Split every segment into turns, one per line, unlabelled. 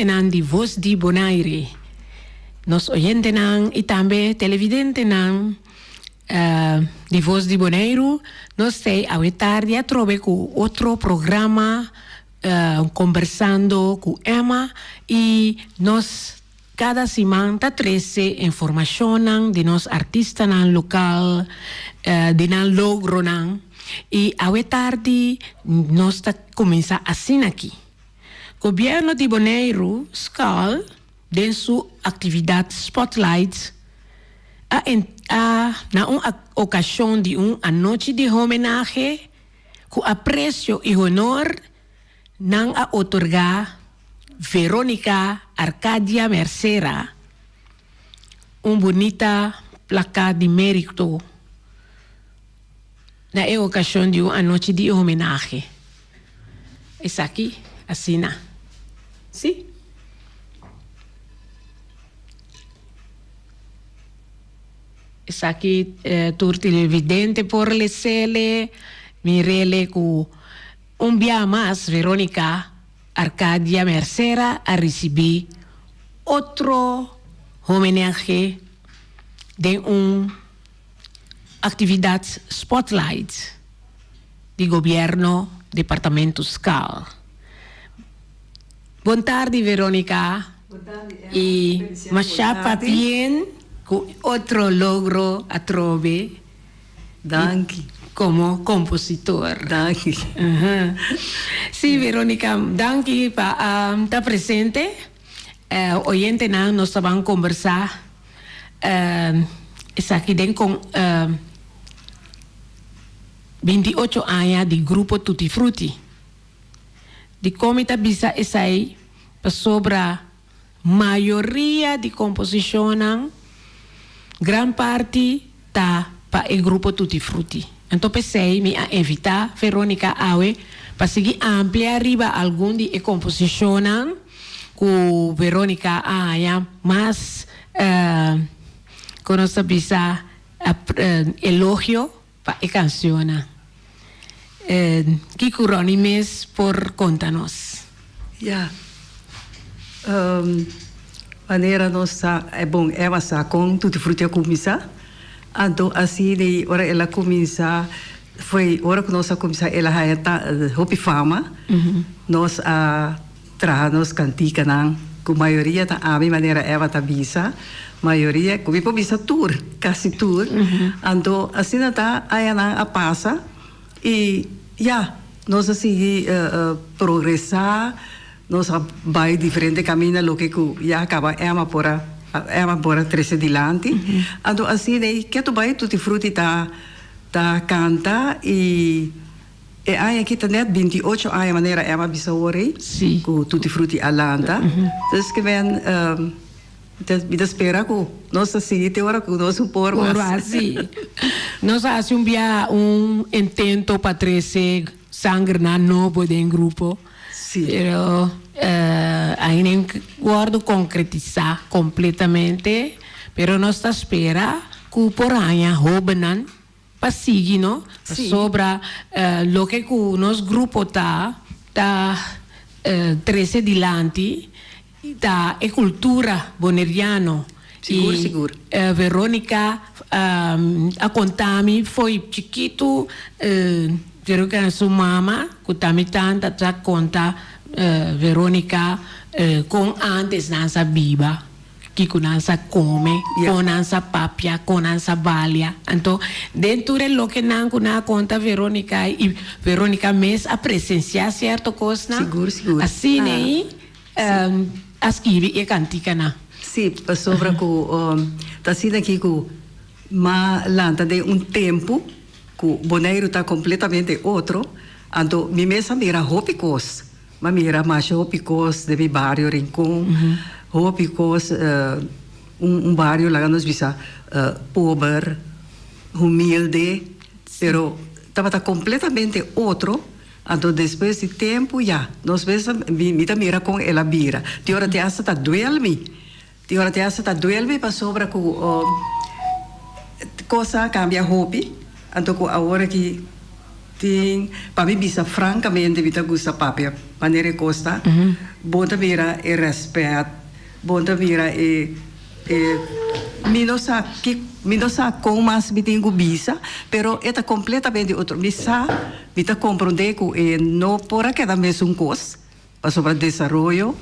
nan di Voz di Bonaire. Nos oyente nan y también televidente nan di Voz di Bonaire. Nos sei a tarde a trove con otro programa conversando con Emma y nos cada semana 13 información de nos artistas nan local de nan logro nan y a tarde nos comienza así aquí. Gobierno de Bonaire skal den su actividad Spotlight na una ocasión de una noche de homenaje con aprecio y honor nan a otorgar Verónica Arcadia Mercera una bonita placa de mérito na ocasión de una noche de homenaje. Es aquí, así na. ¿Sí? Es aquí tu televidente por le cele, mirele con un día más Verónica Arcadia Mercera a recibir otro homenaje de una actividad Spotlight de gobierno departamento Scal. Buon tardi Verónica. Y machapa bien con otro logro a trove.
Danke.
Como compositor.
Danke.
Sí, Verónica, danke pa estar presente. Oyente na nos van a conversar. Es aquí con 28 años de grupo Tutti Frutti. De comita bisa esai sobre mayoría de composición, gran parte ta pa el grupo Tutti Frutti. Entonces sei me a invitar Verónica Awe para seguir amplia arriba algún de composición con Verónica haya más conoce bisa elogio pa e canción. Kiko Ronimes por contanos.
Ja. Wanneer nós bom ela com Tutti Frutti começar, então assim de hora ela começa foi hora que nós começar ela está hopi fama, nós traga nós cantica não, com maioria tá a minha maneira ela tá bisa, maioria como por bisa tour, quase tour, então assim tá aí na a passa e ja, nós assim progressar, nós vai diferente caminho lo que já acaba ema por 13 dilante, então assim daí que tu vai Tutti Frutti tá canta e aí aqui tá net 28 aí maneira ema bisaori com Tutti Frutti alanda, então que vem me espera que nós assim te ora que nós por
assim nós assim intento para 13 sangre na novo de grupo.
Sí.
Pero ainda guardo concretizar completamente, pero nós está espera que por año jovenan para seguir, no?
Sí.
Sobre lo que nos grupo tá 13 dilante da e cultura boneriano.
Seguro.
Verónica a contami foi chiquito pero que sua mama contami tanta já conta Verónica com antes nansa biba que com nansa come com nansa papia com nansa balia então dentro de lo que nan kuna conta Verónica e Verónica mes a presenciar certo coisa
seguro
assim né asquivi e cantica na
sim sobre que tá sendo aqui que mas lanta de tempo que Bonaire está completamente outro, então minha mesa mira hopicos, mas mira mais hopicos de meu bairro Rincón, hopicos bairro lá nos bisa pobre, humilde, pero estava completamente outro. Então depois de tempo nós mira com ela vira. De hora te asa tá duelme para sobre que coisa cambia hobby. Então agora que Tem, para mim, bisa francamente, vita gusta papel, maneira costa, bom mira e respeito, bom mira e minosa com mais me tenho bisa, pero é completamente outro. Vita compreender que não por aquela mesma coisa, para sobre desenvolvimento,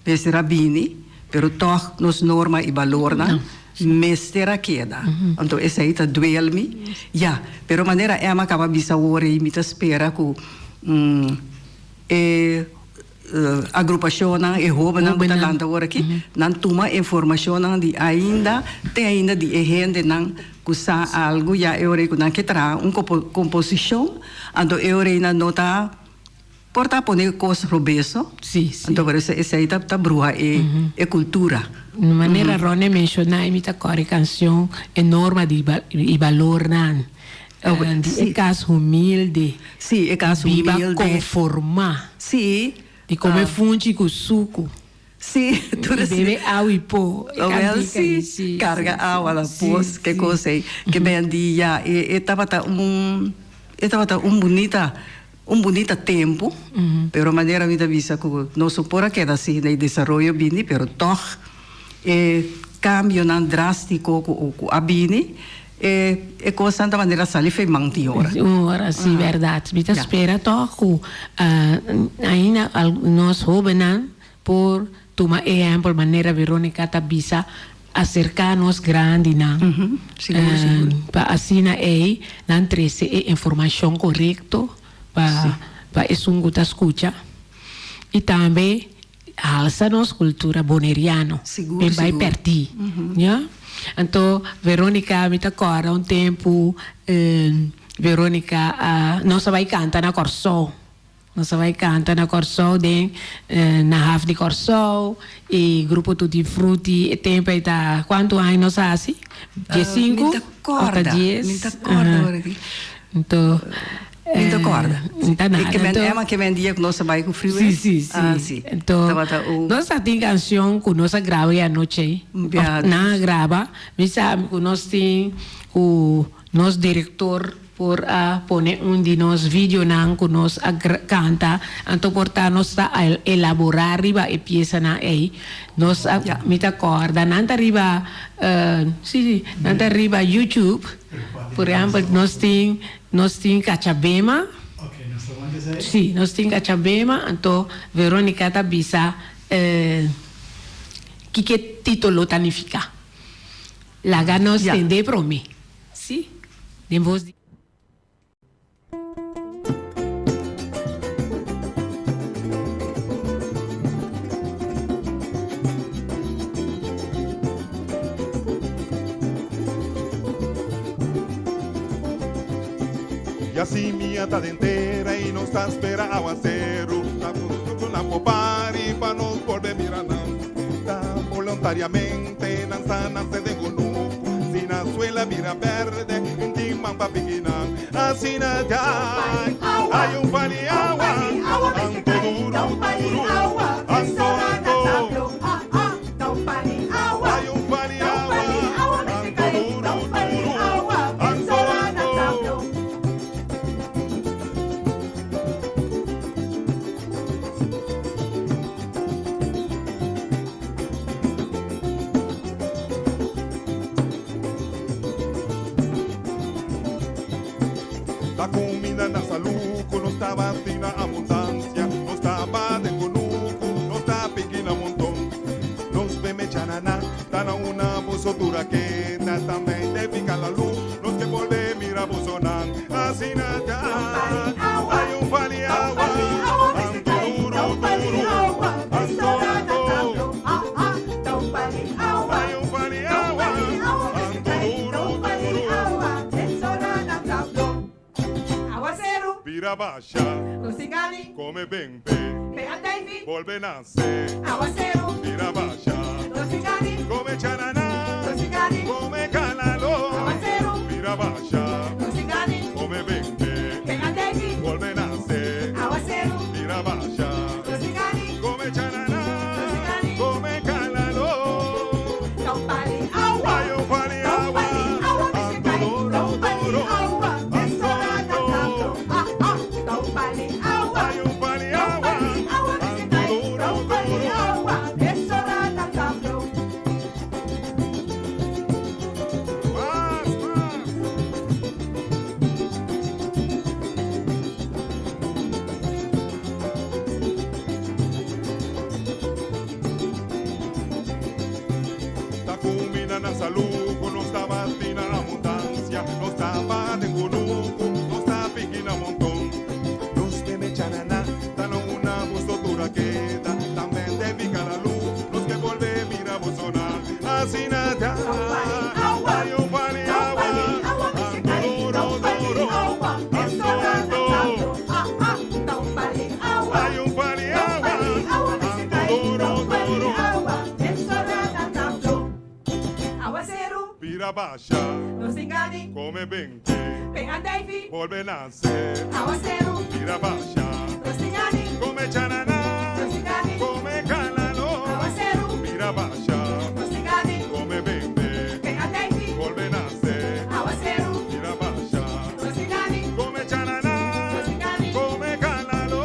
mestre Rabini, pero toch nos norma e valor na. Mestera queda. Então, essa aí tá duel-me. Ja, pero maneira é uma acaba bisa ore e me tá espera que agrupação e rouba não tá landa ora aqui, não toma informação não de ainda tem ainda de gente não cusa algo já eu rei que não que tra composição, então eu rei na nota porta poner coisa robeso.
Sim.
Então por isso essa aí tá bruxa é cultura.
De maneira errônea mencionar e me tá corre canção enorme de valor nan. É caso humilde.
Sim, é caso humilde.
Viva conformar.
Sim.
De comer fungi com suco.
Sim, tudo assim.
Beber água e pô.
Sim, carga água na pós, que coisa aí. Que bem dia, estava um bonito tempo, pero maneira me visa que não supora que era assim, de desenvolvimento bini, pero toch, cambio não drástico com a bini, coisa da maneira sali fez manti ora.
Ora, sim, verdade. Me espera toch, ainda nós jovens, por tomar exemplo, maneira Verônica tá bisa acercar-nos grande, não?
Seguro.
Para assim, não trazer informação correta, para isso um que escuta. E também alça nossa cultura boneriana.
Seguro.
Vai perto. Então, Verônica me agora um tempo, Verônica, nós vai cantar na Corsol. Nós vai cantar na Corsol, na Half de Corsol, e grupo Tutti Frutti, e tempo está, quanto anos assim? 15?
Me acorda.
10?
Me acorda.
Então,
me acorda.
Então,
que vendia com nossa bike com frio.
Sim. Então, nós temos canção que nós gravamos à noite. Não grava, mas sabe que nós temos o nosso diretor por pôr de nós vídeo não que nós canta, então portar nós a elaborar riba e peça na aí nós me acorda não arriba não arriba YouTube, por exemplo nós tem Cachabema. Sim, nós temos Cachabema, então Verônica tá bisa que título tanifica lá nós tem de promi, sim, de voz.
E assim minha tarde inteira e não está espera aguaceiro. Não popare para nos poder mirar não. Tá voluntariamente nasce de gunuco. Se na suela mira verde, intima pa piquinar. Assim na jai, hay pali agua. Anto duro, anto anto. Hay pali agua. Anto duro, anto anto. La comida na saluco, não estava assim na abundância, não estava de conuco, não está pequena montão. Nos veme chananá, tá na uma bosotura que tá também de ficar la luz, nos que pode mirar bosonan, assim na já, hay pali agua, anto duro, anto anto, hay pali agua, anto duro, vira baixa, come bem pé, volve nascer, vira baixa, come chananá, come canalo, vira baixa, come bem pé, volve nascer, vira baixa, come chananá, come canalo, hay pali agua, anto duro, anto anto. vira baixa,
Não se engane,
come 20,
vem a Davy,
vuelve a nacer,
aguacero.
vira baixa,
Não se engane,
come chananá,
não se engane,
come calalo,
aguacero.
vira baixa,
Não se engane,
come 20,
vem a Davy,
vuelve a nacer,
aguacero.
vira baixa,
Não se engane,
come chananá,
não se engane.
come calalo.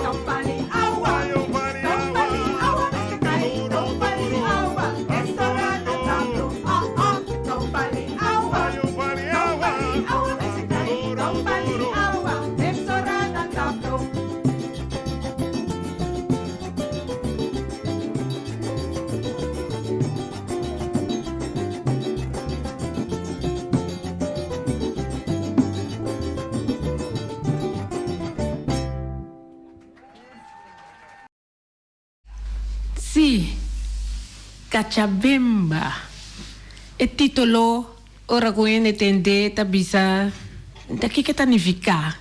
Não fale água, não fale água, deixa cair. Não fale água, restaurante tanto. Não fale água, não fale água, deixa cair. Não fale água, restaurante tanto.
Sì, Cachabemba. E titolo, ora quindi tende tabisa, da que significa?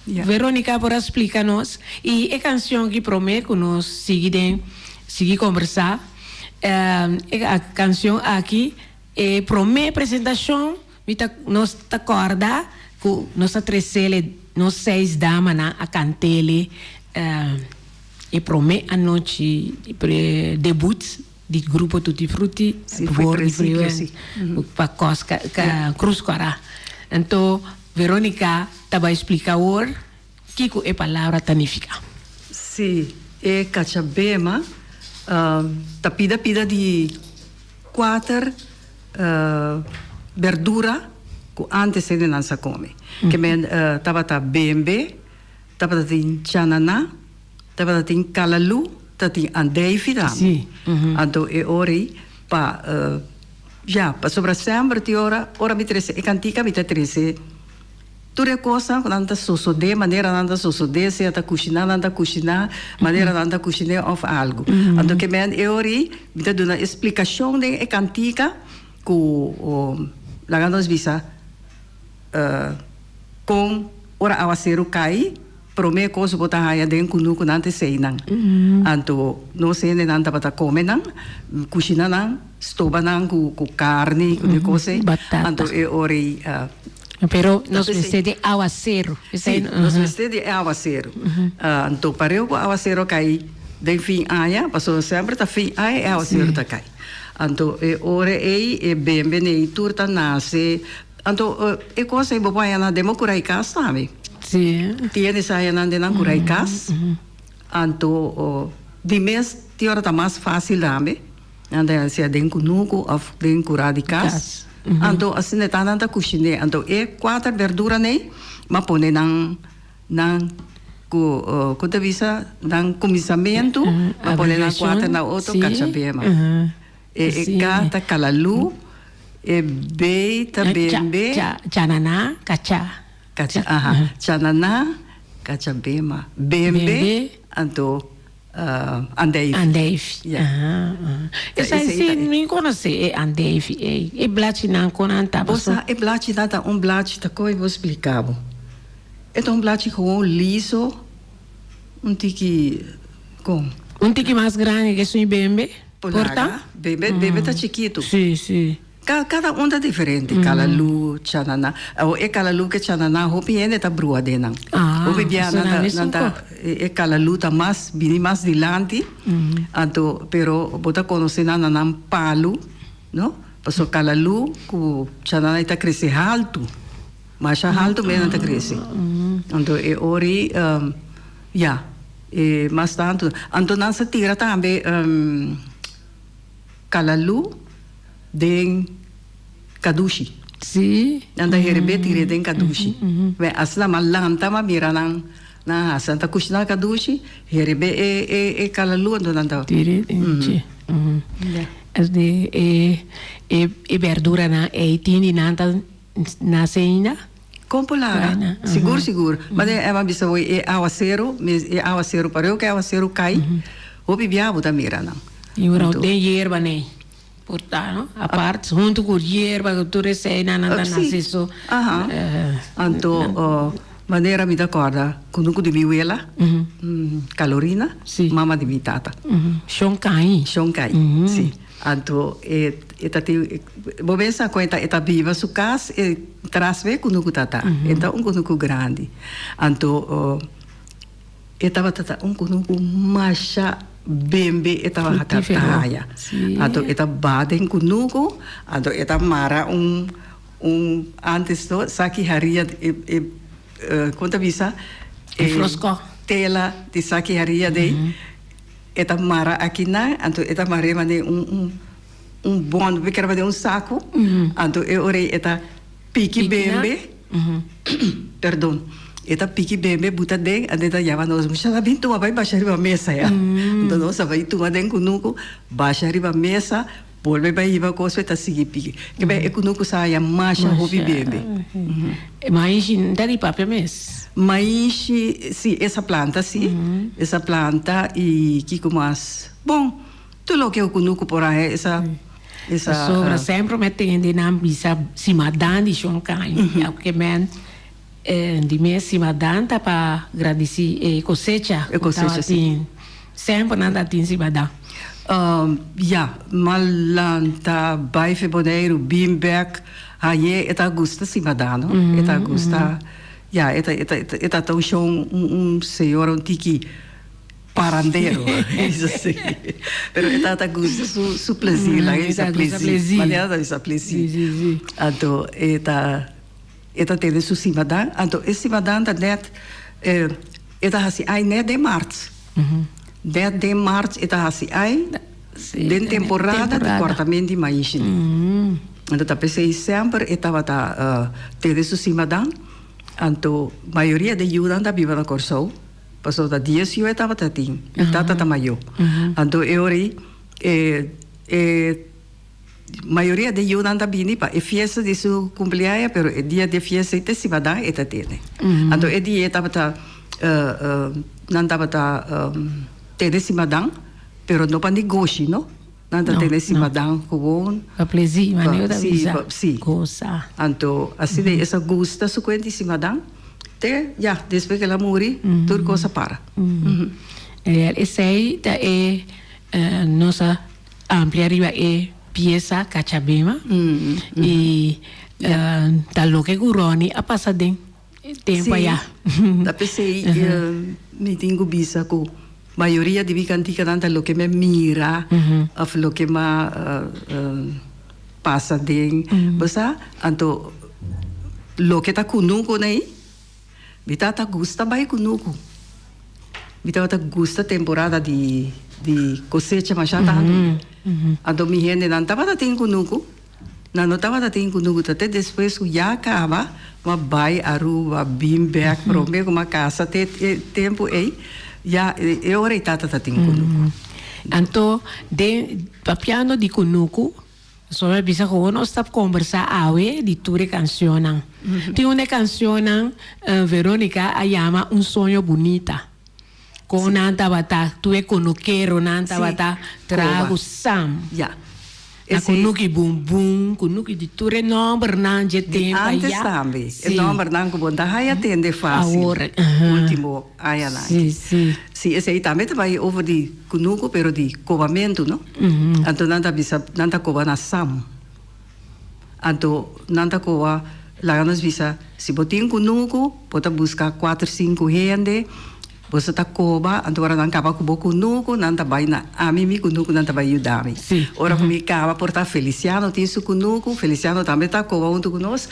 Yeah.
Veronica, por explicar-nos. E a canção que promete que nós seguir conversar. A canção aqui promete apresentação, nós te acorda que nós trecele, nós 6 damas a cantele, e promete a noite debut do grupo Tutti Frutti,
Sim, foi princípio, sim.
para Cruz Corá. Então, Veronica vai explicar agora o que é a palavra significa.
Sim, é Cachabema, pida de 4 verdura que antes ele não se come. Que men tava bembe, tava tem chananá, tava tem calalu, tava tem andeifi também.
Sim.
Então é ori pa pa sobre sempre ti ora mi trece e cantica mi trece. Tutte cose nanda sosode, maneira nanda sosode, se ata cucinar, maneira nanda cucinar of algo. Então que men e ori mi ta dona explicação de e cantica ku laganos visa com ora awaseru kai prome coisa botar haya den kunu kunante seinang. Anto no sei nanda bata come nang, cucina nang, stova nang ku carne ku cose. Anto e ori
Pero nos veste de aguacero.
Sim, nos veste de aguacero. Então, pareu com aguacero cai de fim aia, passou sempre tá fim aia é aguacero tá cai. Então, ora é bem bem turta nasce. Então, é coisa é boa na demo curaikas, sabe?
Sim.
Tiene saia na dena curaikas. Então, de mês ti ora tá mais fácil também. Anda se den kunuku of den curadikas. Então, assim, tá nada cozinha. Então, é 4 verduras, né? Mas põe quando visa, nang começamento, mas põe na 4 na outro, cachabema. E gata calalu, e beita bembe.
Chananá,
Chananá, cachabema. Bembe, então, andeifi.
Andeifi. Essa aí não conhece andeifi. É blate não conanta.
Você é blate nada blate tá coi vou explicar. É blate com liso, tiki com
tiki mais grande que sua bembe. Porta?
Bembe tá chiquito.
Sim.
Cada um tá diferente. Calalu, chananá. É calalu que chananá, hopi ainda tá brua dentro. Hopi biana é calalu tá mais dilante. Então, pero bota conhecer na palo, não? Passou calalu, que chananá tá crescer alto. Mas alto mesmo tá crescer. Então, é ori, é mais tanto. Então, não se tira também calalu den kadushi.
Sim.
Anda herbe tire den kadushi. Ve asla malanta ma mira na santa kushna kadushi herbe e kalalu ando nanda.
Tire as de verdura na tini nanta na seina.
Compolaga. Seguro. Mas é uma bisa é aguacero para eu que aguacero cai. O bibiabo da mira não.
E ora tem hierba né. Portanto, a parte junto com hierba que tu recebe na isso.
Então, maneira me acorda quando de miuela, calorina, mama de mitata.
Shonkai.
Sim. Anto eta te bobesa conta eta viva su casa e trasve kunuku tata. Eta kunuku grande. Anto eta tata kunuku masha bembe eta hakataya. Anto eta baden kunuku, anto eta mara antes to saki haria conta bisa
frosco
tela de saki haria de eta mara aqui na anto eta mare mane bom we quero um saco anto eu orei eta pique bembe perdão eta pique bembe buta de adeta java nós mucha bintu vai baixar riba mesa ya então nós vai tu aden kunuku baixar riba mesa volve vai iba coisa eta sigi pique que bem kunuku saia macha hobby bembe
mas dari papel mes
mas sim essa planta sim essa planta e que mais bom tudo o que eu kunuku por aí essa
sobre sempre me tem de nam bisa simadan di shonkai ya que men de mês simadan tá para agradecer cosecha sim sempre nada tem simadan
ja malanta bij fevereiro bimberg aí eta gusta simadano eta gusta ja eta tão chão senhor tiki parandeiro isso assim pero eta gusta su plaisir lá isso plaisir maneira isso plaisir então eta tem su simadan então esse simadan da net eta assim ai net de março 10 de março eta assim ai den temporada de cortamento de maíz então tá pensei sempre estava ter su simadan então maioria de ajuda da viva na Corsou passou da dias eu estava tatim tata maior então eu ori maioria de ajuda da bini pa e fiesta de su cumpleaños pero o dia de fiesta ite simadan eta tene então e dia estava não estava ter simadan pero não para negócio não nada ter simadan gewoon
a plaisir maneira da visa
sim
goza
então assim de essa gusta su quente simadan te já depois que ela morre tudo coisa para
esse aí da nossa amplia riba pieza cachabema e da lo que guroni a passaden tempo já
da pensei me tenho bisa com maioria de bicantica tanta lo que me mira of lo que me passa den basa anto lo que tá kunuko nei bita tá gusta bai kunuko bita tá gusta temporada de cosecha machata anto mi gente não tava tem kunuko não tava tem kunuko até depois já acaba uma bai aruba bimberg prome uma casa tempo aí ja, eu orei tata tem kunuku.
Então, de papiano de kunuku, só me bisa com nós está conversar awe de ture cancionan. Tem uma cancionan Verônica a chama Um Sonho Bonita. Com nanta bata, tu é kunuqueiro nanta bata, trago sam.
Ja.
Na kunuki bum bum, kunuki de ture nombre nan je tempo
antes também. O nombre nan ko bonda hay atende fácil. Último aí lá.
Sim.
Sim, esse aí também vai over de kunuku pero de covamento, não? Então nanta cova na sam. Então nanta cova lá nos visa se botin kunuku, pode buscar 4, 5 gente. Você tá coba, agora não acaba com o kunuku, não tá vai na amimi kunuku não tá vai ajudar-me. Ora como acaba por tá Feliciano tem su kunuku, Feliciano também tá coba junto com nós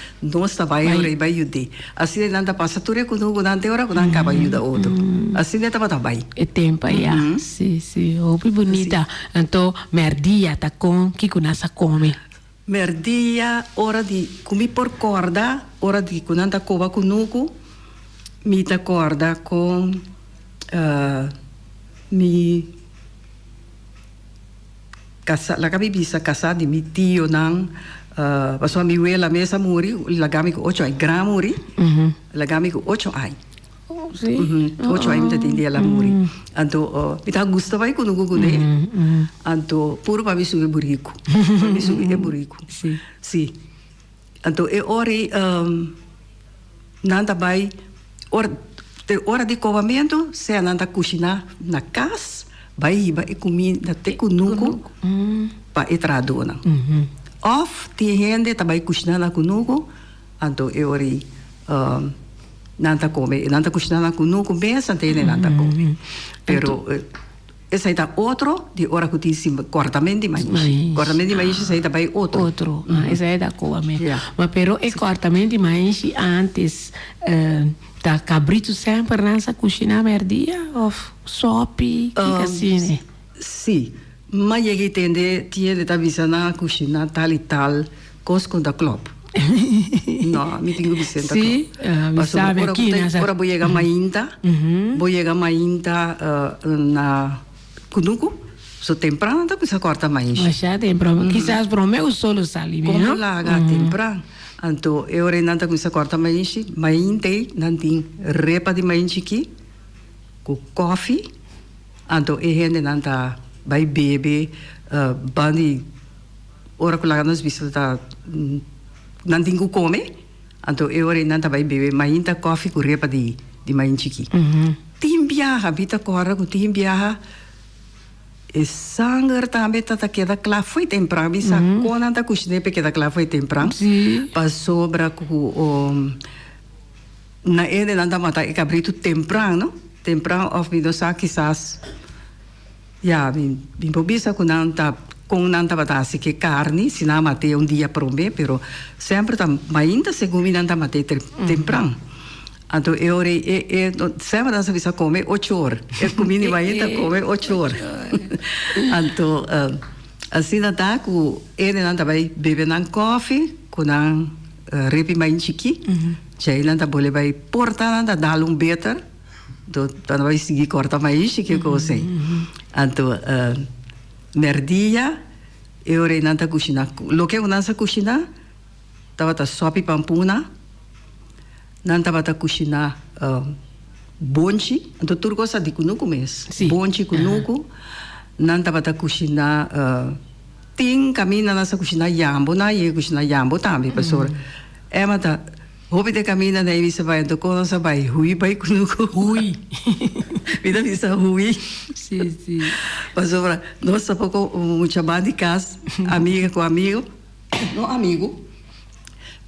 tá vai vai ajudar. Assim não tá passa tudo kunuku não tem hora não acaba ajuda outro. Assim não tá vai.
É tempo já. Sim. Opi bonita. Então merdia tá com que kunasa come.
Merdia hora de comer por corda, hora de quando tá coba kunuku, me tá corda com mi casa la kami bisa casa di mi tio nang pasó mi abuela mesa muri la kami ko 8 ay gram muri la kami ko 8 ay 8 ay mita tindia la muri anto pita gusto vai kuno gugune anto puro pa bisu e burico sì anto e ore nanda vai hora de covamento, se anda cozinhar na casa, vai e comi na te kunuku pa etradona. Of ti gente também cozinhar na kunuku, então eu ori nanta come, nanta cozinhar na kunuku bem santene nanta come. Pero essa aí tá outro de hora que tinha cortamento de maíz. Cortamento de maíz essa aí também outro.
Outro, essa é da coa mesmo.
Yeah.
Mas pero o cortamento de maíz antes da cabrito sempre nessa cozinha merdia ou sopi, que assim, né?
Sim, mas eu entendo tinha da visão na cozinha tal e tal, cosco da club. Não, me tenho Vicente.
Sim, sabe aqui nessa.
Agora vou chegar mainda, na Kunuku, so temprano da bisa corta mais.
Mas já tem problema, quizás para o meu solo sali,
Como
não?
lá temprano, então eu renanta com essa corta mais, mainte, nantin repa de mainte aqui, com coffee, então e gente nanta vai beber, bandi, ora que lá nós visita nantin com come, então eu renanta vai beber mainte coffee com repa de mainte aqui. Timbiaha, bita corra com timbiaha. E sangue também tá queda claro foi temprano, bisa quando tá cozinhando porque queda claro foi temprano. Passou para na ele nanda mata e cabrito temprano of me dosa quizás já bem bisa com nanta batasi que carne, se não matei dia prome, pero sempre tá ainda segundo nanta matei temprano. Então eu sempre nós bisa comer 8 horas. Eu comi ainda comer 8 horas. Então assim tá com ele não vai beber nan coffee com nan repi mais chiqui. Já ele não vai vai portar não dar better. Do não vai seguir corta mais chiqui coisa. Então merdia eu não tá cozinhar. Lo que eu não sa cozinhar tava tá sopi pampuna. Nanta bata cozinhar bonchi, então tudo gosta de kunuku mesmo. Bonchi kunuku. Nanta bata cozinhar tem caminho nessa cozinhar yambo, na e cozinhar yambo também, pessoal. É mata hobby de caminho na e você vai então quando você vai hui vai kunuku hui. Vida visa hui.
Sim.
Pessoal, nós só pouco muita banda de casa, amiga com amigo, não amigo.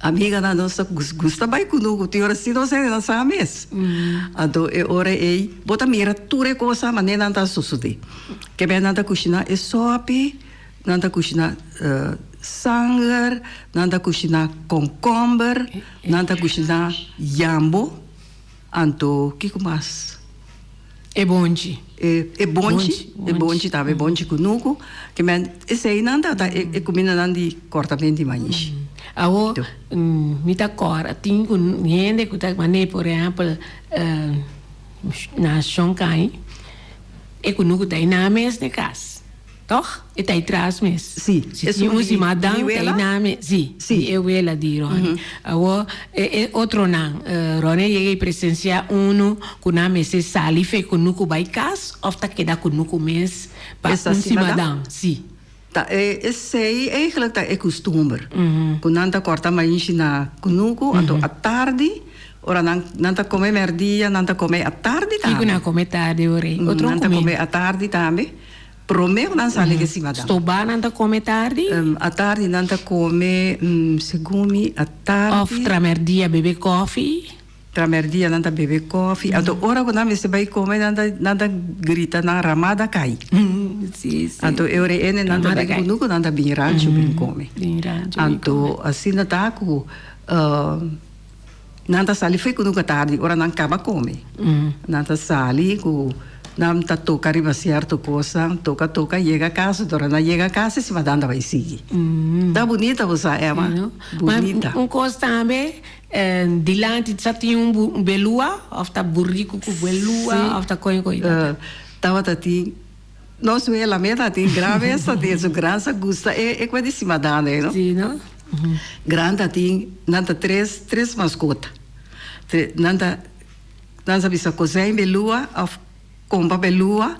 Amiga na nossa gusta vai conosco, tem hora se não sei não sabe mesmo. Então é hora aí, bota mira tudo coisa mas nem nada sucede. Que bem nada cozinhar é sope, nada cozinhar sangue, nada cozinhar concombre, nada cozinhar jambo. Então que mais?
É bonde.
É bonde também, bonde conosco. Que bem esse aí nada é comida nada de cortamento de maíz.
Awo mita cora tingo niende kuta mane por exemplo na Xangai e kunuku dai na mes de cas toch e dai tras mes
sim
se usi madang dai na me sim eu ela di Rony awo e outro nan Rony yegai presencia uno kuna mes sali fe kunuku bai cas of ta queda kunuku mes pa usi madang sim.
Tá, esse aí eigenlijk é costume. Quando anda corta mais na kunuku, então à tarde, ora nanta come merdia, nanta come à tarde também.
Fico na come tarde ore. Outro
nanta come à tarde também. Promeu não sale que se vai dar.
Stoba nanta come tarde?
À tarde nanta come segumi à tarde.
Of tramerdia bebe coffee.
Tramerdia nanta bebe coffee. Então ora quando você vai comer nanta grita na ramada cai.
Sim.
Então eu ene nanta bem kunuku nanta bem rancho bem come. Então assim nata ku nanta sali foi kunuku tarde ora não acaba come. Nanta sali ku nanta toca riba certo coisa toca chega a casa ora não chega a casa se vai dando vai seguir. Tá bonita você é bonita.
Mas coisa também dilante já tinha belua of tá burrico com belua of tá coisa.
Tava tati nós não é lá mesmo tem grave essa desse graça gusta é coisa de cima da não?
Sim, não?
Grande tem nanta três mascotas. Nanta bisa cozinhar belua of compra belua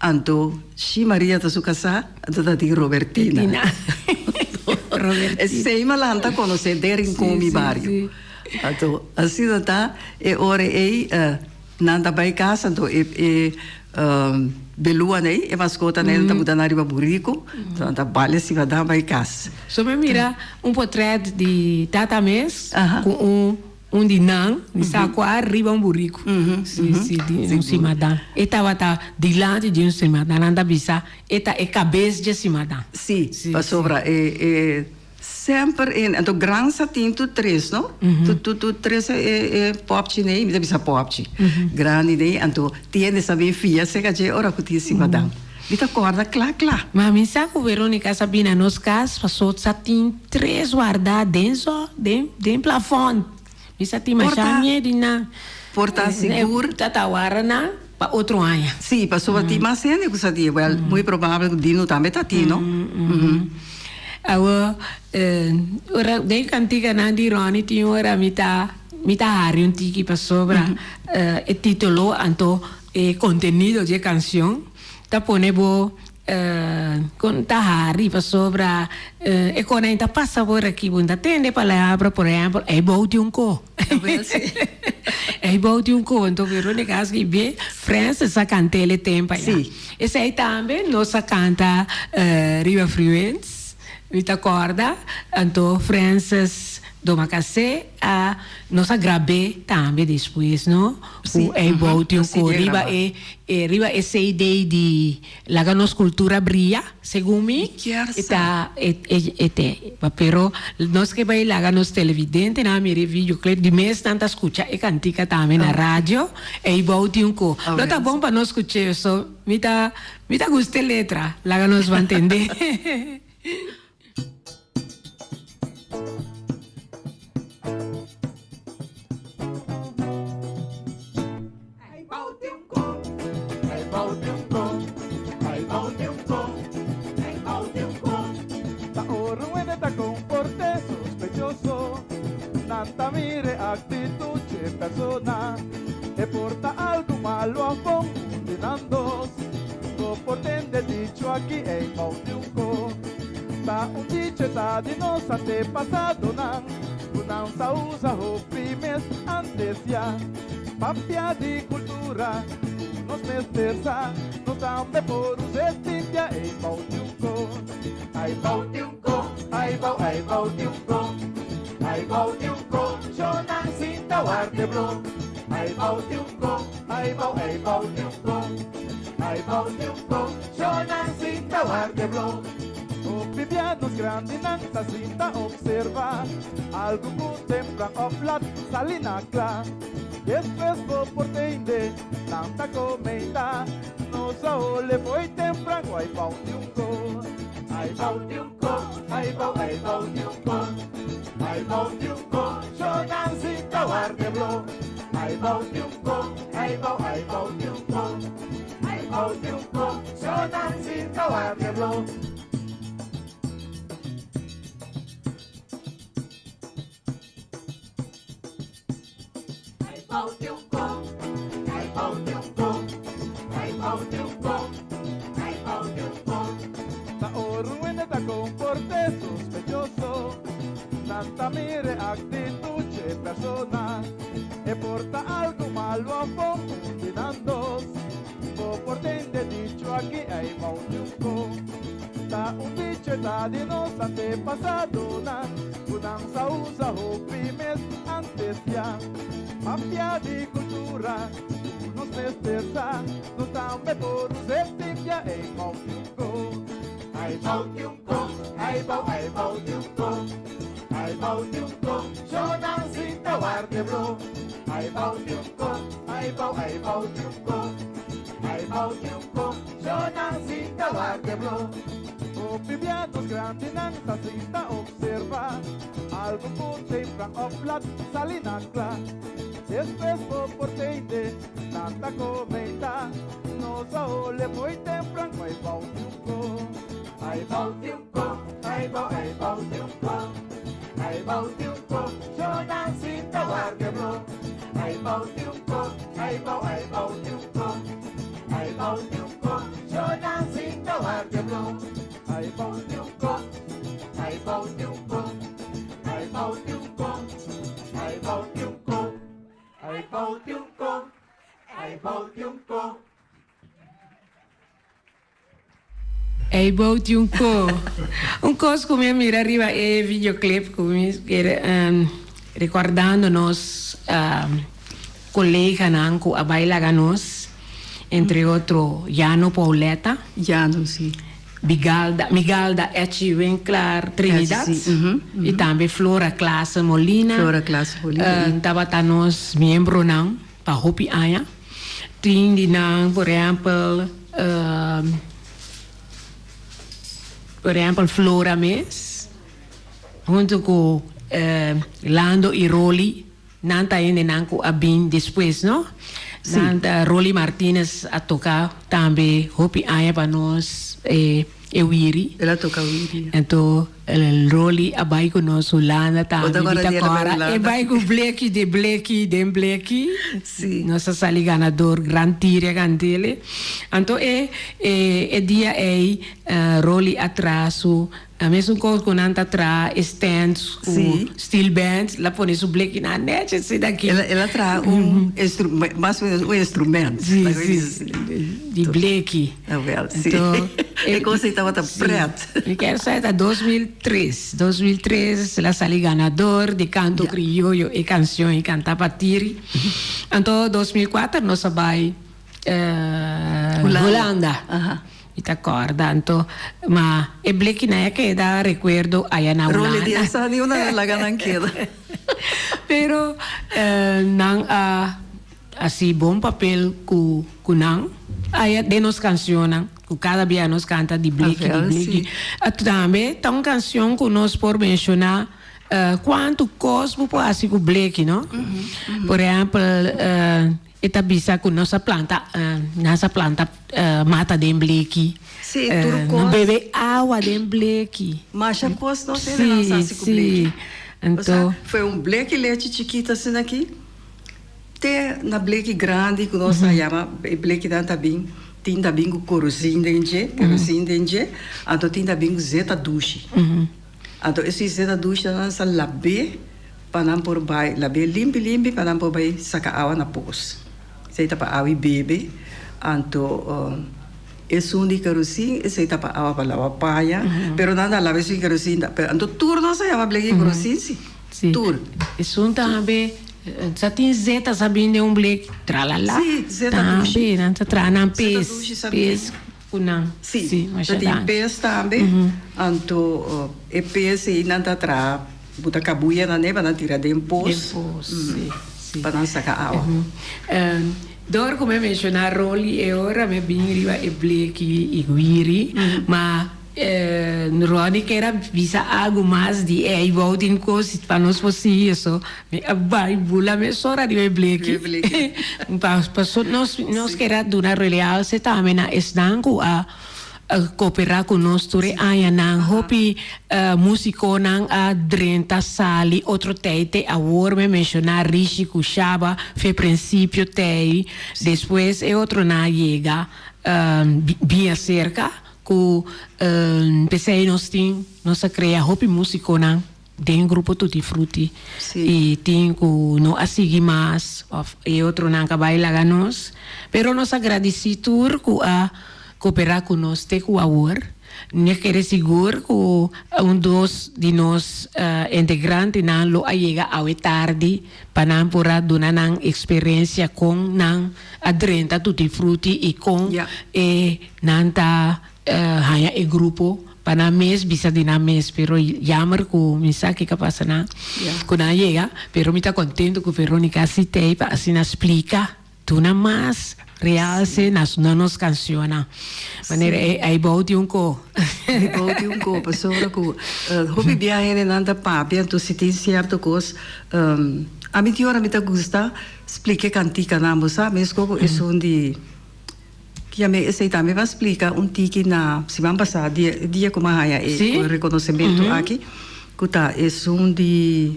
anto si Maria ta su casa anta ti Robertina.
Robertina.
Sei malanta conoscer derin come bario. Anto assim tá e ora nanda vai casa anto belua nei e mascota nei ta muda na riba burico ta bale si va dar vai cas.
So me mira um portrait de Tata Mes
Aham.
com um de Nan, de saco arriba um burrico. De um cimadão. Eta bata dilante de um cimadão, anda bisa, eta é cabeça de cimadão.
Sì,
Sì,
pa
sì.
sopra e sempre in anto gran satin tu tres, no? Tu tres e popci nei, mi bisa popci. Grandi nei anto tiene saber fia se che ora kuti si madam. Mi ta corda cla cla.
Mas me saco Verônica Sabina nos cas passou satin 3 guarda dentro de plafond. Me satin
Porta-
machamie de na
Porta seguro.
Tatawara na pa outro ano.
Sì, pa sopra ti ma se ne cosa di, well, muy probabile che dino tambe tatino.
Awo ora dei cantica nandi Roni ti ora mita hari un tiki pa sopra e titolo anto e contenido de canción ta ponebo con tahari pa sopra e con ainda passa por aqui bunda tende palavra por exemplo é bom de um co é bom de um co então Verônica acho que bem França essa cantele tempo
Sì.
e sei também nossa canta Riva Friends mi t'accorda anto Francis Domacase a nossa grabé também depois no
Sì,
o é bom de um
sì,
co
di
riba
grabare.
riba essa ideia de laga nos cultura bria segundo me
Chiaro,
eta pero nós que vai laga nos televidente na minha videoclip de mês tanta escuta e cantica também na rádio é bom de um co não tá bom para nós escutar só me tá gostei letra laga nos vai entender.
Ai, volte um gol. Ai, volte um gol. Ai, volte um gol. Ai, volte um gol.
Ta oruene ta comporte sospechoso, nanta mire actitude persona, e porta algo malo a combinando. Comportende dicho aquí e volte un co. Ta un dice ta di nos antepasado nan sa usa o primes antes ya. Papia di cultura, nos mestersa, nos tambe por usetindia e volte un co.
Ai, volte um gol. Ai, volte um gol. Ai, volte um gol. Jonan sinta o arte blo. Ai, volte um gol. Ai, volte um gol. Ai, volte um gol. Jonan sinta o arte blo.
O pipianos grandi nanta sinta observa, algo contemplan oflat salinacla. Después vo portende, nanta comenta, no saole foi tempran, ai volte un gol.
Ai, volte um gol. Ai, volte um gol. Ai, volte um gol. Jonan sinta o arte blo. Ai, volte um gol. Ai, volte um gol. Ai, volte um gol. Jonan sinta o arte blo. Ai, volte um gol. Ai, volte um gol. Ai, volte um gol. Ai, volte um gol.
Ta oruene ta comporte sospechoso, nanta mire actitude persona, e porta algo malo a combinando. Comportende dicho aquí ai volte un co. Ta un dice ta di nos antepasado unang sa usa o primes antes ya. Mafia di cultura, nos mestersa, nos tambe por usetindia e volte un co.
Ai, volte um gol. Ai, volte um gol. Ai, volte um gol. Jonan sinta o arte blo. Ai, volte um gol. Ai, volte um gol. Ai, volte um gol. Jonan sinta o arte blo.
O pipianos grandi nanta sinta observa, algo contemplan oflat salinacla. Después vo portende, nanta comenta, no saole foi tempran, ai volte un co.
Ai, volte um gol. Ai, volte um gol. Ai, volte um gol. Jonan sinta o arte blo. Ai, volte um gol. Ai, volte um gol. Ai, volte um gol. Jonan sinta o arte blo.
Ai volte un
gol. Ai, volte um gol. Ai, volte um gol. Ai, volte um gol. Ai, volte um gol. Ai, volte um gol.
aí bote um coisa como eu mira arriba é videoclip como recordando nos colega nanco a bailar nos entre outro Jano Pauleta,
Já não sei.
Migalda Echi Winkler Trinidad e também Flora Classe Molina.
Flora Classe Molina.
Tava nos membro não para Hopi Aya. Tindi não, por exemplo, Flora Mes, junto com Lando e Rolly, não tá indo não com a Bin depois, não? Nanta Rolly Martinez a tocar também Hopi Aya para nós Wiri.
Ela toca Wiri.
Então, o Rolly a vai com nós Holanda também.
Agora
e vai com Blackie de Blackie.
Sim.
Nossa sali ganador, gran tira cantele. Então, dia Rolly atraso. A mesma coisa com Nanta atrás, stands, steel bands, lá põe o Blackie na net, assim daqui.
Ela traz instrumento, mais ou menos um instrumento.
Sim, de Blackie.
Sim.
Então,
e como você estava preto?
Eu quero sair em 2003. 2003, ela saiu ganador de canto crioulo e canção e cantar patiri. Então, 2004, nós vai Holanda. Ita corda, então, mas é Blackie na que dá recuerdo aí na Holanda.
Rolly de essa nem uma laga não queda.
Pero não assim bom papel com não. Aí de nos canciones, que cada dia nos canta de Blackie. Também tem uma canção que nós por mencionar quanto cosmo pode assim com Blackie, não? Por exemplo, esta bisa com nossa planta mata de Blackie.
Sim,
não bebe água de Blackie.
Mas a coisa não tem relação com Blackie.
Então,
foi Blackie leite chiquita assim aqui. Tem na Blackie grande que nós chama Blackie dan também. Tem também o corozinho dentro, então tem também o zeta duche. Então esse zeta duche nós labe para não por bai, labe limpo para não por bai sacar água na poça. Zeta para água e bebe, então esse um de kerosene, zeta para água para lavar paia, pero nada lava esse kerosene, então turno nós chama Blackie kerosene, sim. Tur.
Esse um também só tem zeta sabendo um Blackie tralala.
Sim, zeta duche.
Não se traz não pes kunang.
Sim, tem pes também. Então, e pes e não tá tra, buta cabuia na neva na tira de pos. Para não sacar água.
Dor como mencionar Rolly e ora me bingriva e Blackie e Wiri, mas Ronnie que era visa algo mais de volta em coisas para nós possível só vai bula me sora de Blackie passou nós que era dona real se também na estanco a cooperar com nós tore aya nang hopi músico nang a drenta sali outro teite a war me mencionar Rishi Kushaba fe princípio tei depois é outro na chega bem cerca que pensei nós cria hopi músico não tem grupo Tutti Frutti e tem que não assistir mais e outro não acabar lá nós pero nós agradeci tur que a cooperar com nós te com a war não quer seguro que dos de nós integrantes não lo chega ao tarde para não por dar não experiência com não adrenta Tutti Frutti e com não tá hanya e grupo para mês bisa de na mês pero jammer com misa que passa na com a chega pero me tá contento que Verônica citei para assim explica tu na mais real se nas nos canciona maneira aí bote co
bote co pessoa que hobby viaje nanda papi então se tem certo coisa a mim ora me tá gusta explique cantica na moça mesmo que isso onde que a mim esse também vai explicar tique na semana passada dia como a o reconhecimento aqui que tá isso onde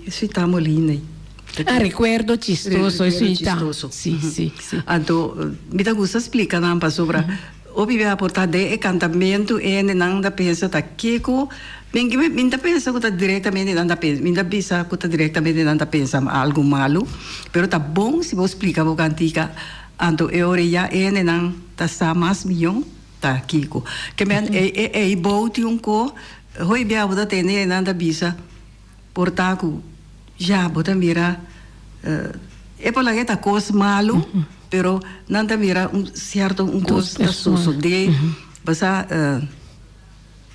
isso está molina
recuerdo chistoso isso está sim.
Então me dá gosto explicar não para sobre o viver a portar de cantamento e não da pensa tá que co minha pensa que tá diretamente não da pensa minha pensa que tá diretamente não da pensa algo malo pero tá bom se vou explicar o cantica então eu já não tá mais milhão tá Kiko. Que men e bouti um co, hoi bia boda tene nanda bisa portaku já bota mira é por lá que tá cos malu, pero nanda mira certo cos da suso de basa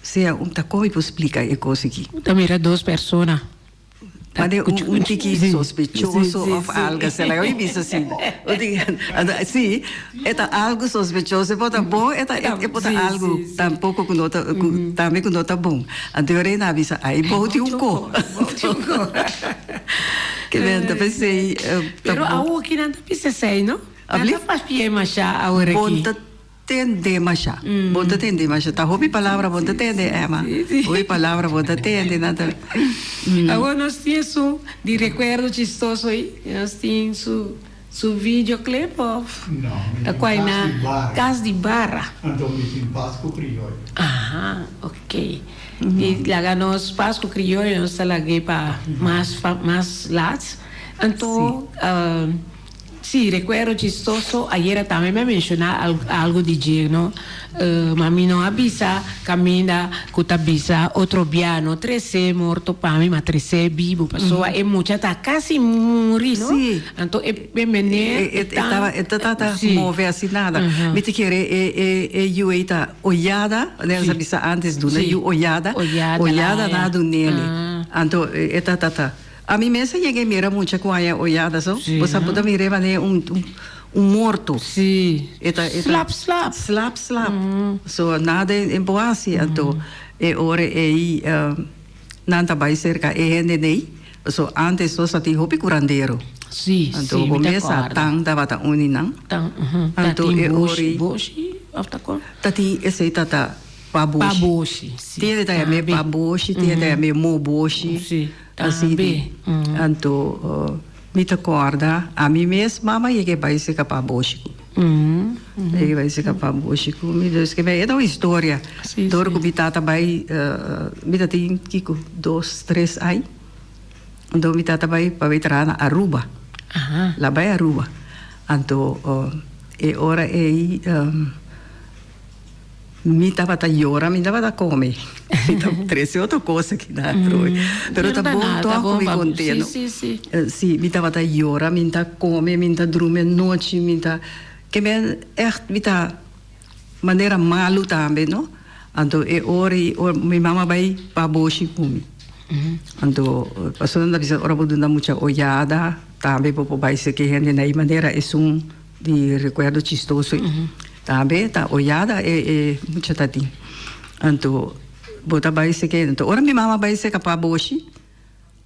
se tá como eu explicar e coisa aqui.
Também era 2 pessoas.
Mas tiki sospechoso of algo, sei lá, eu disse assim. Sim, é algo sospechoso, é bom, é algo tampouco com nota, também com nota bom. Anteriormente na avisa, aí bote um co. Que vem da pensei.
Pero a o que não precisa sei, não? Não faz pie machá agora aqui.
Tende macha. Bonta tende macha. Tá roubi palavra bonta tende, Emma. Roubi palavra bonta tende, nada.
Agora nós temos de recuerdo chistoso aí. Nós temos su videoclip of.
Não.
Qual na Casa de Barra.
Então me sim Pasco Criollo.
Ah, ok. E lá nós Pasco Criollo nós lá para mais lados. Então sí, recuerdo chistoso, ayer también me mencionaba algo de Diego, ¿no? Mami no avisa, camina, cuta avisa, otro piano, 13 muerto para mí, más 13 vivo, pasó, es mucha, está casi morir, ¿no?
Sí.
Entonces,
estaba mover assim nada. Me te querer, eu está olhada, né? Avisa antes do, né? Eu olhada nada nele. Então, tá. A mim mesmo cheguei a mirar muito com a olhada, só. Você pode mirar, né, morto.
Sim.
Slap. So, nada em boa assim. Então, ora aí, nada vai ser que é neném. So, antes só tinha roupa curandeiro.
Sim,
então, começa tang dava ta uninang. Então,
boshi, aftakor.
Tati esse tata paboshi. Tinha daí me paboshi, tinha daí me moboshi.
Sim.
Assim, então, me acorda, a mim mesma, mama ia que vai ser capaz bóchico. Ele vai ser capaz bóchico. Me diz que é uma história. Dor que me tata vai, me tata tem Kiko 2, 3 anos. Então me tata vai para entrar na Aruba. Lá vai Aruba. Então, e ora aí me tava a llorar, me tava a comer. Então, 13 outra coisa que dá pero tá bom, tô me contendo. Sim, me tava a llorar, me tá comer, me tá dormir noite, me tá que me me tá maneira malu também, não? Então, e ora minha mama vai para bochi comi. Então, passou na visão, ora vou dar muita olhada, também vou vai ser que gente na maneira é de recuerdo chistoso. Também tá olhada muito tati. Então, bota vai ser que então, ora minha mama vai ser capaz bochi.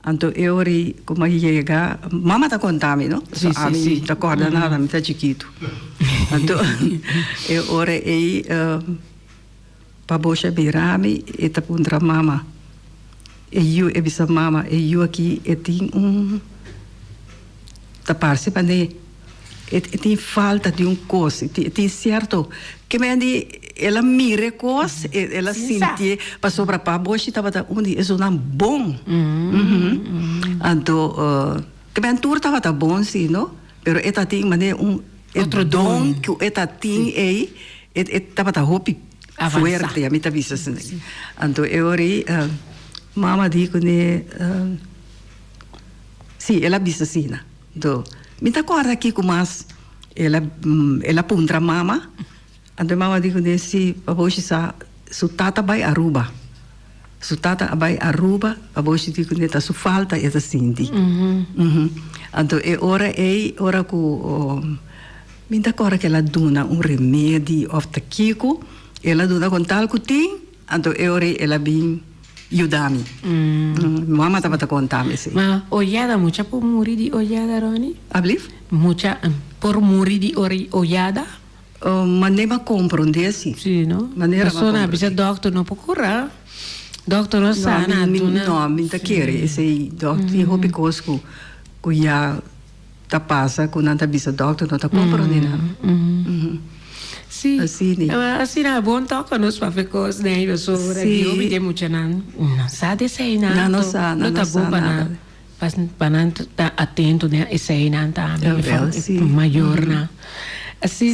Então, eu ori como chega, mama tá contando, não? Sim. Tá coordenada, me tá chiquito. Então, eu ora aí para bocha birami e tá pundra mama. E eu bisa mama, e eu aqui tem tá parece para tem falta de coisa, tem certo que me ela mira coisa, ela sente passou para a bocha estava onde é um bom. Então que me tour estava bom sim, não? Pero esta tem outro dom que esta tem aí estava hopi forte a mim tá vista assim. Então eu ori mama digo né sim, ela vista assim, então me tá acorda aqui com mais ela pundra mama então mama digo nesse baboshi sa su tata vai Aruba baboshi digo neta su falta essa sindi então ora com me tá acorda que ela dona remédio of the kiko ela dona com tal que tem então ela bem Yudami. Mama estava a contar-me assim.
Mas olhada, muita por morir de olhada, Rony?
Abliv?
Muita por morir de olhada?
Mas nem me compreender assim.
Sim, não? Maneira que não precisa doctor não procura. Doctor não sabe nada.
Não, me tá querendo. Esse doctor tem roupa cosco que já tá passa, que não tá vista doctor não tá compreendendo.
Sim, assim é bom tocar nos papéis, né? Eu sou eu me dei muito não sabe sei nada.
Não sabe, não tá bom
para não estar atento né? Esse aí não tá maior né? Assim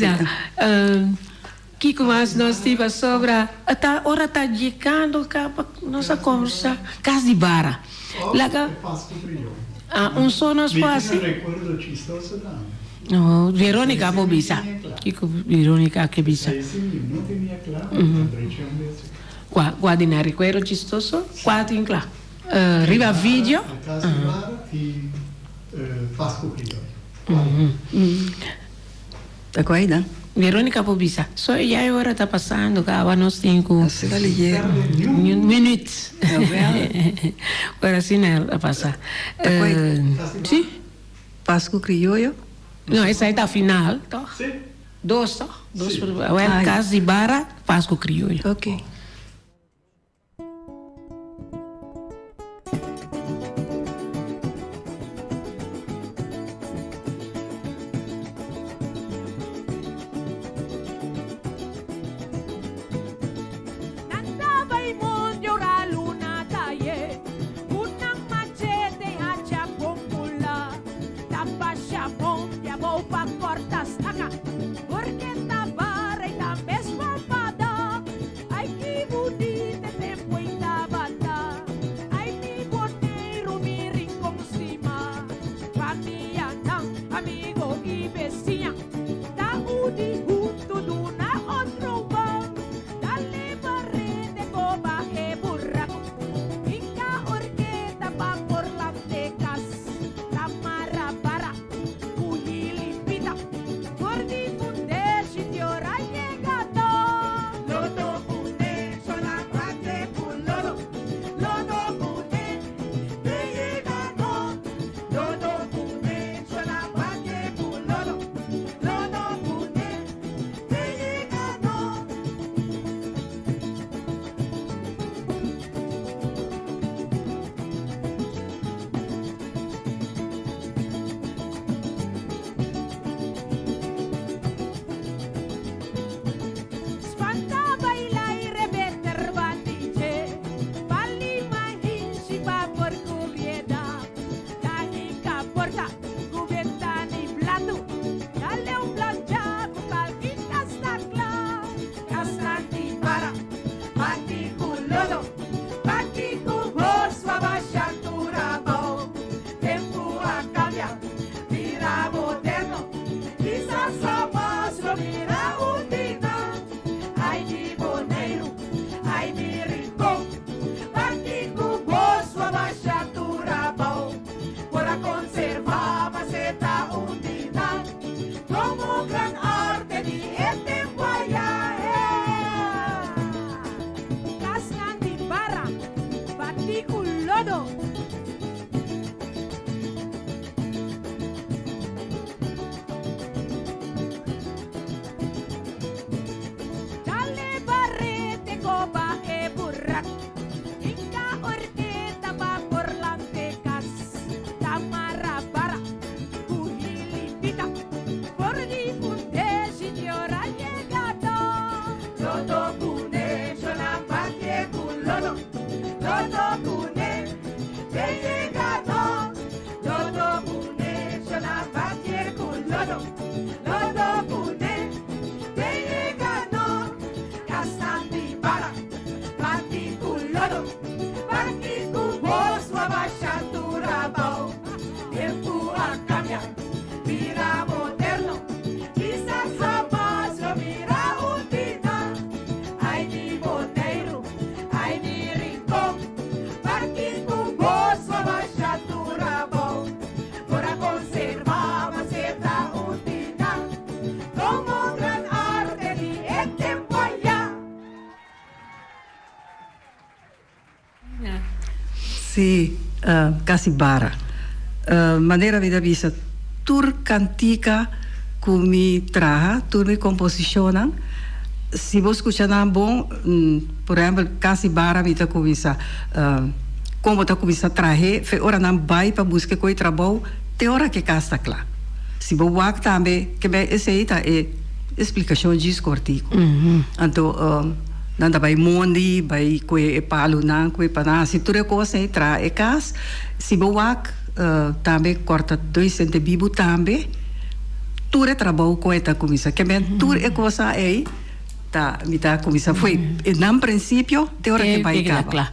Kiko mas nós tiva sobra ata ora tá chegando capa nossa conversa casa de bara. Laga
Pasco crioulo.
só nós
Mi
faz.
tiene recuerdo chistoso não.
No, Verônica po bisa. Kiko Verônica que bisa.
Aí sim, não tinha claro, também tinha um desses.
Guardi na recuerdo chistoso, quatro in claro. Riva vídeo.
A casa de Lara e Pasco crioulo.
Tá com aí, né?
Verônica po bisa. So ya agora tá passando, cava nós tenho
Você vai ligar.
minutos. Agora sim ela passa. Sim.
Pasco crioulo.
Não, essa aí tá final, tá?
Sim.
Dos, tá? Dos,
Sim.
well, casa de bara, Pasco crioulo.
Ok.
Nandabay mundo ra luna taye Unang machete at siyapong pula Tapos siyapong yabaw pagkortas taka Porque tabaray tambes papada Ay kibudi te tempo itabata Ay mi botero miring kong sima Pamiyan ng amigo y vecina Taudi junto duna otro bang Dale barrete coba e burraco Inca orqueta pa por las tecas Tamara para Pujilipita Por difundir sitio ra llegado Lodo pune sola parte pulodo Lodo pune te llegado Lodo pune sola parte pulodo Lodo pune te llegado Spanta bailai rebeter bandiche Pali mahin si por cubrieda Dani porta cubierta ni plato Dale un planchaco calvin casacla Casanti para Pati culodo Pati cubos babashatura bo Tempo a cambiar Mira moderno Quizás jamás lo mira un dina Ay mi boneiro Ay mi rincón Pati cubos babashatura bo Para conservar maceta undina Como gran arte de este Cascan di barra Paticulodo Dale barrete coba e burraco Inca orqueta va por las tecas Tamara para Pujilipita Por difundir sitio ra llegado Lodo pune sola parte culodo Lodo pune te llegado Lodo pune sola parte culodo Lodo pune te llegado Casanti para Pati culodo Pati cubos babashatura bo Tempo a cambiar Mira moderno Quizás jamás lo mira un dina Ay mi boneiro Ay mi rincón Pati cubos babashatura bo Para conservar maceta undina Como gran arte de este allá
Sí, Casibara. Maneira vida vista, tur cantica kumi traha, tur mi composicionan. Se você escutar bom, por exemplo, Casibara vida começa, como tá começa a trazer, fe ora não vai para buscar coi trabalho, te hora que casta lá. Se você vai também, que bem esse aí tá é explicação disso cortico. Então nanda vai mondi, vai coi e palo não, coi para se tu recosa e tra e cas, se boak também corta 2 centímetros também, tu trabalho com eta começa, que bem tu e coisa aí mita comisa foi en principio de hora que vai
Claro.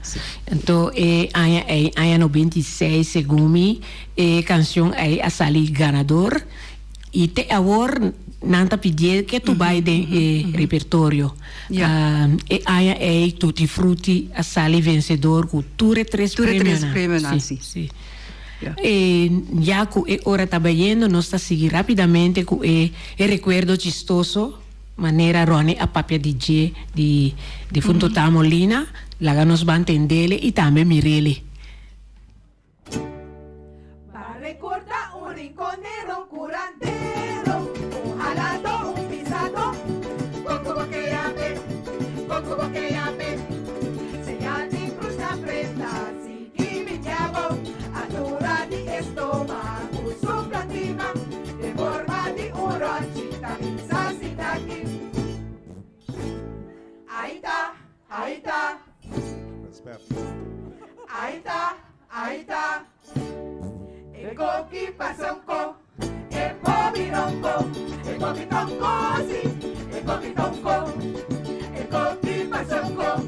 Então, aí no 26 segundo canção aí a salir ganador e te agora nanta pedir que tu vai de repertório. Aí Tutti Frutti a salir vencedor com três prêmios. Sim. Já que hora está vendo, nós está seguir rapidamente com o recuerdo chistoso, maneira Rony a papia DJ de Funto Tamolina, lá nos vai entender e também Mirele.
Va a recordar un rinconero, un curandero, un jalado, un pisado, coco que llame, señal de cruz na preta, si mi llamo, altura de estómago, suprativa, de forma de un ronchita, misasi daqui. Ahí está,
Respeto.
ahí está. El coqui pasonco, el pobironco, el coquitonco, sí, el coquitonco, el coqui pasonco,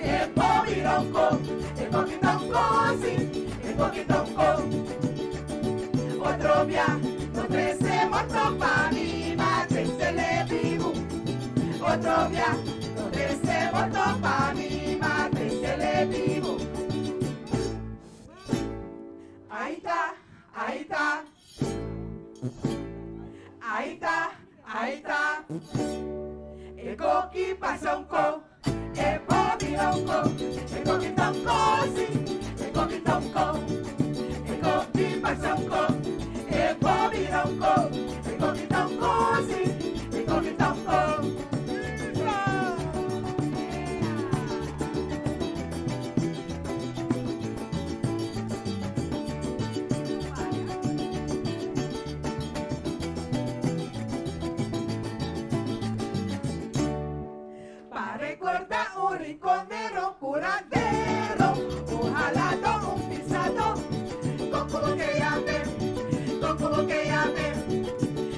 el pobironco, el coquitonco, sí, el coquitonco. Otro día, no crece muerto pa' mi madre, se le vivo. Otro día, no crece muerto pa' mi madre, se le vivo. Ahí está. El coqui pasonco, el pobironco, el coquitonco, sí, el coquitonco. El coqui pasonco, el pobironco, el coquitonco, sí, el coquitonco. Pa' recordar un rinconero, curandero, un jalado, un pisado, con como que llame,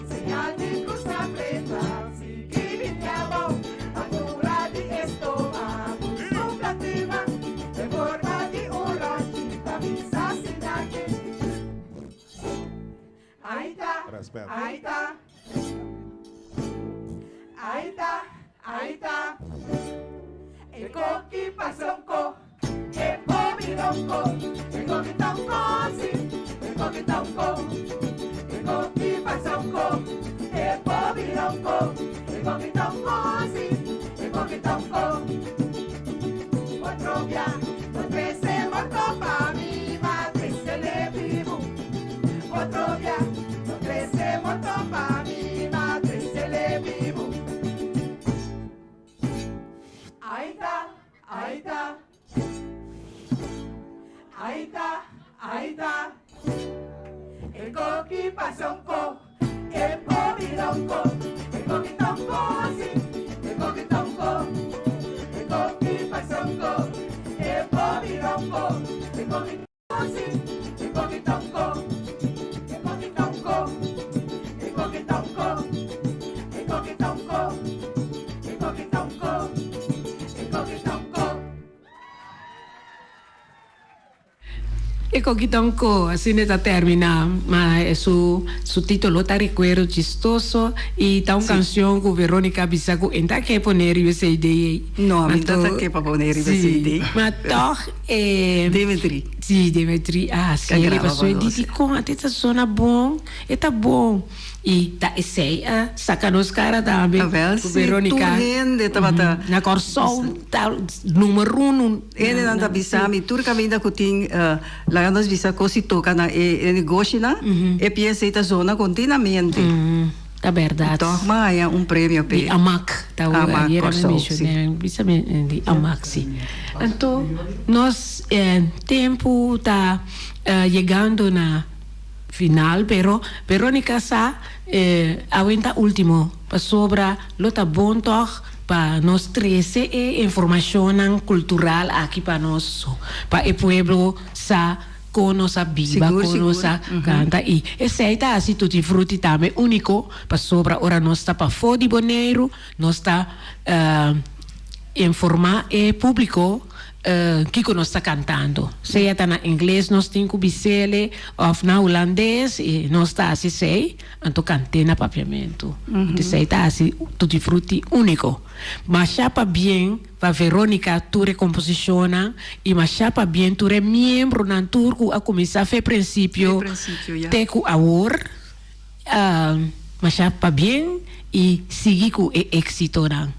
señal de cruz na preta, si guiviñamo, altura de estómago, suprativa, de forma de un ronchita, misasi daqui. Ahí
Respeto.
está. El coqui pasonco, el pobironco, el coquitonco, sí, el coquitonco. El coqui pasonco, el pobironco, el coquitonco, sí, el coquitonco. Otro día, no crece muerto pa' mi madre, se le vivo. Otro día, no crece muerto pa' mi madre, se le vivo. Ahí está. El coqui pasonco, el pobironco, el coquitonco, sí, el coquitonco. El coqui pasonco, el pobironco, el coquitonco, sí, el coquitonco. El coquitonco, el coquitonco, el coquitonco, el coquitonco, el coquitonco.
E Coquitonco, assim está termina, mas su título está recuerdo chistoso e tá uma canção com Verônica Bissaco, então que poner essa ideia.
No, a mí no que para poner esa idea.
Mas toch,
Dimitri.
Sim, Dimitri, sim, ele passou e disse, com até tá sona bom, tá bom. E tá esse saca nos cara também.
Com Verônica.
Na Corsol, tá número 1.
Ele anda bisami, turca vinda kuting lá nos bisa kosi toca na negócio na e piensa esta zona continuamente.
Tá verdade.
Então, mas é prêmio pe.
De AMAC, tá
AMAC,
Corsol, bisa de AMAC, sim. Então, nós tempo tá chegando na final, pero Verônica sa aguenta último para sobra lota bom toch para nós 13 informação cultural aqui para nós para o pueblo sa conosa viva,
Seguro,
conosa
seguro.
canta. E esse tá assim, tutti frutti também único, para sobra, ora nós está para fora de Bonaire, nós está informar e público que nós está cantando. Seja tá na inglês, nós temos que bisele, ou na holandês, e nós está assim, sei, então cantei na papiamento. Sei tá assim, tutti frutti único. Mas chapa bem, para Verônica, tu recomposiciona, e mas chapa bem, tu é membro na turco a começar a fazer princípio,
ja.
teco awor, mas chapa bem, e seguir com o êxito, não.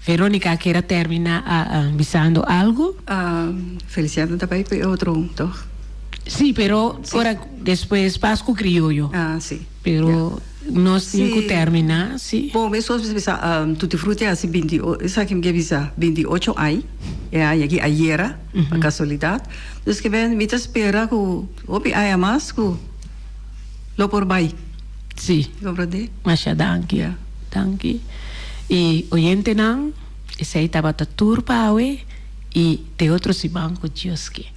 Verônica, quer terminar avisando algo?
Feliciano também foi outro, toch?
Sí, pero ahora después Pascu criollo.
Sim.
Pero no
Sí.
tengo que terminar, sí.
Bom, mas só bisa tutti frutti assim 28, sabe que me bisa 28 ai. É aí aqui ayer, a casualidade. Dus que ben mita espera que opi ai a mais que lo por bai.
Sí,
Compreende?
masha danki.
Yeah.
Danki. Y oyente nan, ese ahí estaba turpa awe y te otro si banco Dioski.